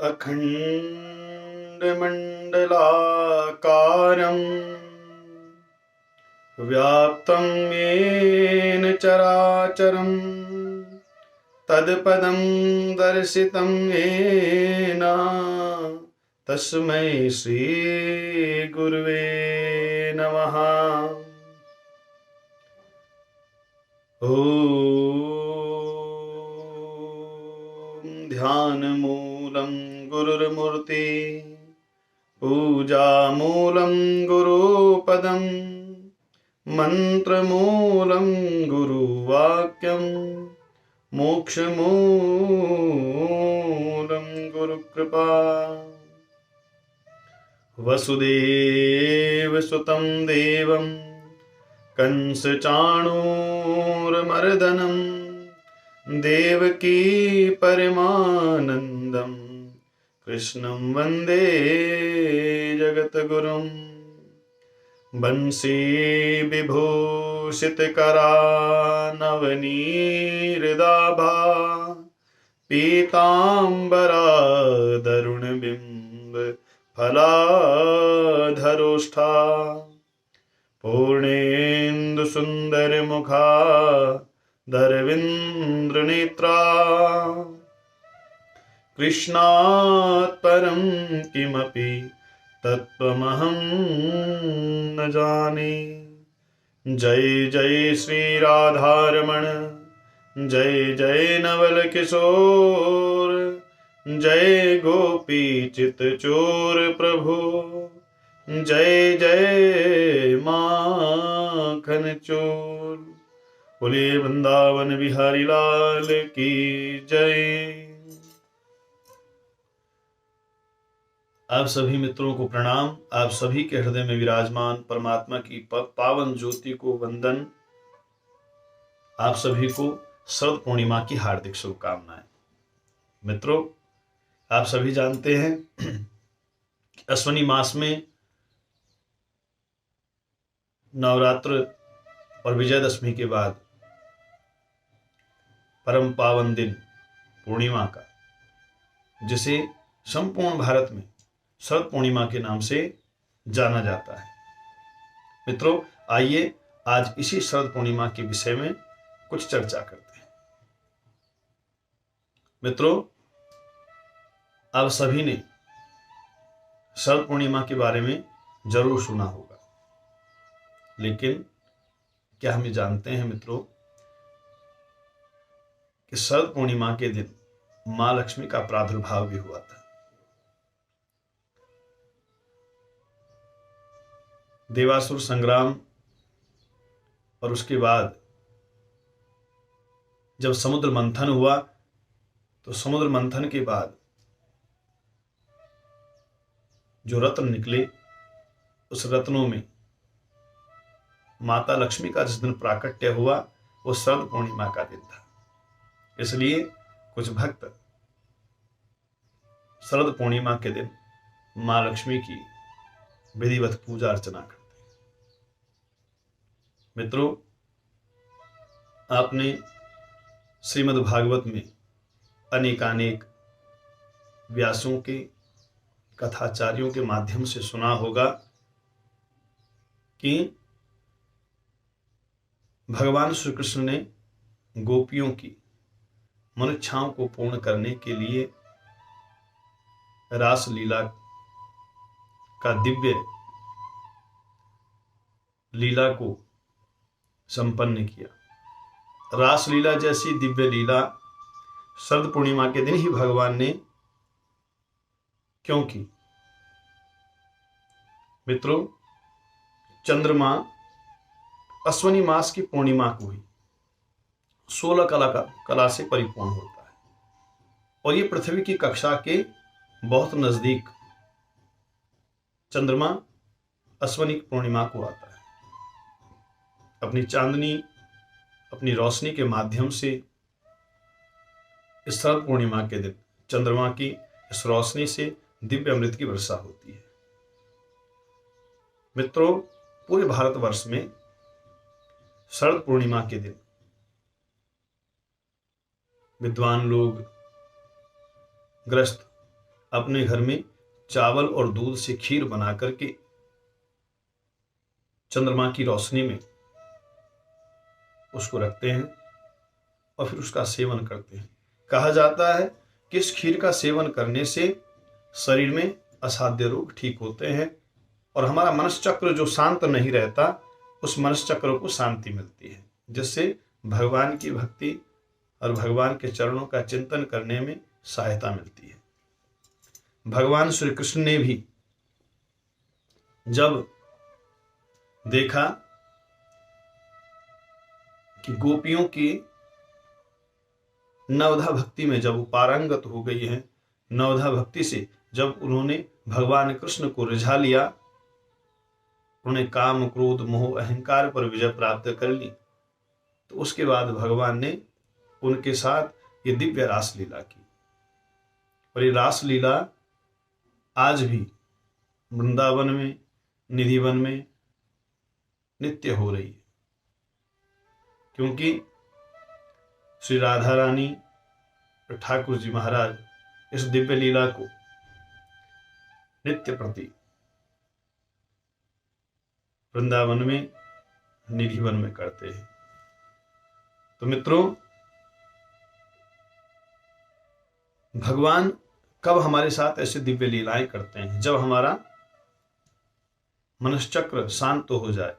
अखण्डमण्डलाकारम् व्याप्तं येन चराचरम् तत्पदं दर्शितं येन तस्मै श्रीगुरुवे नमः। ॐ ध्यानमूलं गुरुर्मूर्ति पूजामूलं गुरुपदं मन्त्रमूलं गुरुवाक्यं मोक्षमूलं गुरुकृपा। वसुदेवसुतं देवं कंसचाणूरमर्दनं देवकी परमानन्दं कृष्णं वन्दे जगद्गुरुं। वंशी विभूषितकरानवनीरदाभा पीताम्बरादरुणबिम्ब फलाधरोष्ठा पूर्णेन्दुसुन्दरमुखा धरवीन्द्रनेत्रा कृष्णात् परं किमपि तत्त्वमहं न जाने। जय जय श्री राधारमण जय जय नवल किशोर जय गोपी चित चोर प्रभु जय जय माखन चोर। बोले वृंदावन बिहारी लाल की जय। आप सभी मित्रों को प्रणाम। आप सभी के हृदय में विराजमान परमात्मा की पावन ज्योति को वंदन। आप सभी को शरद पूर्णिमा की हार्दिक शुभकामनाएं। मित्रों, आप सभी जानते हैं कि अश्विनी मास में नवरात्र और विजयदशमी के बाद परम पावन दिन पूर्णिमा का, जिसे संपूर्ण भारत में शरद पूर्णिमा के नाम से जाना जाता है। मित्रों, आइए आज इसी शरद पूर्णिमा के विषय में कुछ चर्चा करते हैं। मित्रों, आप सभी ने शरद पूर्णिमा के बारे में जरूर सुना होगा, लेकिन क्या हम ये जानते हैं मित्रों कि शरद पूर्णिमा के दिन मां लक्ष्मी का प्रादुर्भाव भी हुआ था। देवासुर संग्राम और उसके बाद जब समुद्र मंथन हुआ, तो समुद्र मंथन के बाद जो रत्न निकले, उस रत्नों में माता लक्ष्मी का जिस दिन प्राकट्य हुआ वो शरद पूर्णिमा का दिन था। इसलिए कुछ भक्त शरद पूर्णिमा के दिन मां लक्ष्मी की विधिवत पूजा अर्चना करते हैं। मित्रों, आपने श्रीमद् भागवत में अनेकानेक व्यासों के, कथाचार्यों के माध्यम से सुना होगा कि भगवान श्री कृष्ण ने गोपियों की मनोच्छाओं को पूर्ण करने के लिए रास लीला का दिव्य लीला को संपन्न किया। रास लीला जैसी दिव्य लीला शरद पूर्णिमा के दिन ही भगवान ने क्यों की? मित्रों, चंद्रमा अश्विनी मास की पूर्णिमा को ही 16 कला से परिपूर्ण होता है और ये पृथ्वी की कक्षा के बहुत नजदीक चंद्रमा अश्विनी पूर्णिमा को आता है। अपनी चांदनी, अपनी रोशनी के माध्यम से इस शरद पूर्णिमा के दिन चंद्रमा की इस रोशनी से दिव्य अमृत की वर्षा होती है। मित्रों, पूरे भारतवर्ष में शरद पूर्णिमा के दिन विद्वान लोग, गृहस्थ अपने घर में चावल और दूध से खीर बना करके चंद्रमा की रोशनी में उसको रखते हैं और फिर उसका सेवन करते हैं। कहा जाता है कि इस खीर का सेवन करने से शरीर में असाध्य रोग ठीक होते हैं और हमारा मनश्चक्र जो शांत नहीं रहता, उस मनश्चक्र को शांति मिलती है, जिससे भगवान की भक्ति और भगवान के चरणों का चिंतन करने में सहायता मिलती है। भगवान श्री कृष्ण ने भी जब देखा कि गोपियों की नवधा भक्ति में जब वो पारंगत हो गई है, नवधा भक्ति से जब उन्होंने भगवान कृष्ण को रिझा लिया, उन्हें काम क्रोध मोह अहंकार पर विजय प्राप्त कर ली, तो उसके बाद भगवान ने उनके साथ ये दिव्य रासलीला की। और ये रासलीला आज भी वृंदावन में, निधिवन में नित्य हो रही है, क्योंकि श्री राधा रानी और ठाकुर जी महाराज इस दिव्य लीला को नित्य प्रति वृंदावन में, निधिवन में करते हैं। तो मित्रों, भगवान कब हमारे साथ ऐसे दिव्य लीलाएं करते हैं? जब हमारा मनश्चक्र शांत हो जाए।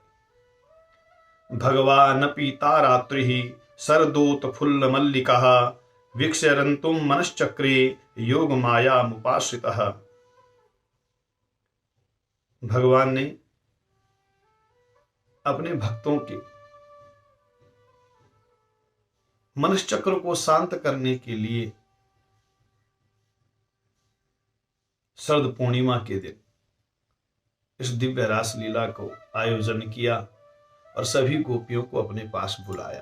भगवान पीता रात्रि सरदोत फुल्ल मल्लिका वीक्षरन्तुम मनश्चक्रे योग माया मुपाश्रितः। भगवान ने अपने भक्तों के मनश्चक्र को शांत करने के लिए शरद पूर्णिमा के दिन इस दिव्य रास लीला को आयोजन किया और सभी गोपियों को अपने पास बुलाया।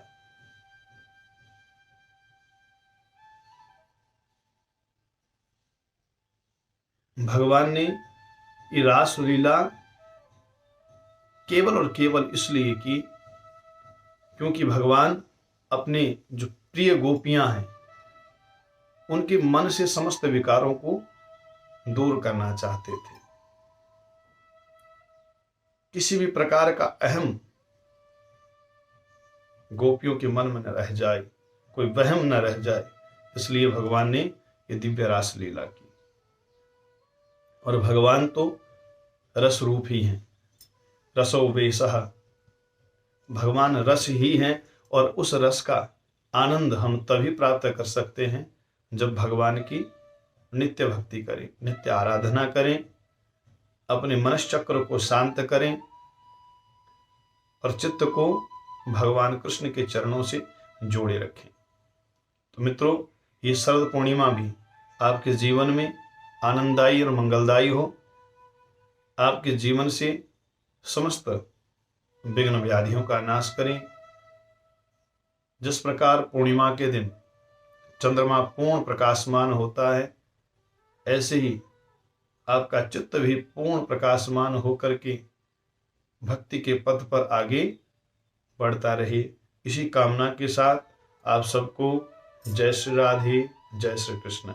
भगवान ने ये रास लीला केवल और केवल इसलिए की क्योंकि भगवान अपने जो प्रिय गोपियां हैं उनके मन से समस्त विकारों को दूर करना चाहते थे। किसी भी प्रकार का अहम गोपियों के मन में न रह जाए, कोई वहम न रह जाए, इसलिए भगवान ने ये दिव्य रास लीला की। और भगवान तो रस रूप ही हैं, रसो वेशः, भगवान रस ही हैं। और उस रस का आनंद हम तभी प्राप्त कर सकते हैं जब भगवान की नित्य भक्ति करें, नित्य आराधना करें, अपने मनश्चक्र को शांत करें और चित्त को भगवान कृष्ण के चरणों से जोड़े रखें। तो मित्रों, ये शरद पूर्णिमा भी आपके जीवन में आनंददायी और मंगलदायी हो, आपके जीवन से समस्त विघ्न व्याधियों का नाश करें। जिस प्रकार पूर्णिमा के दिन चंद्रमा पूर्ण प्रकाशमान होता है, ऐसे ही आपका चित्त भी पूर्ण प्रकाशमान होकर के भक्ति के पथ पर आगे बढ़ता रहे। इसी कामना के साथ आप सबको जय श्री राधे, जय श्री कृष्ण।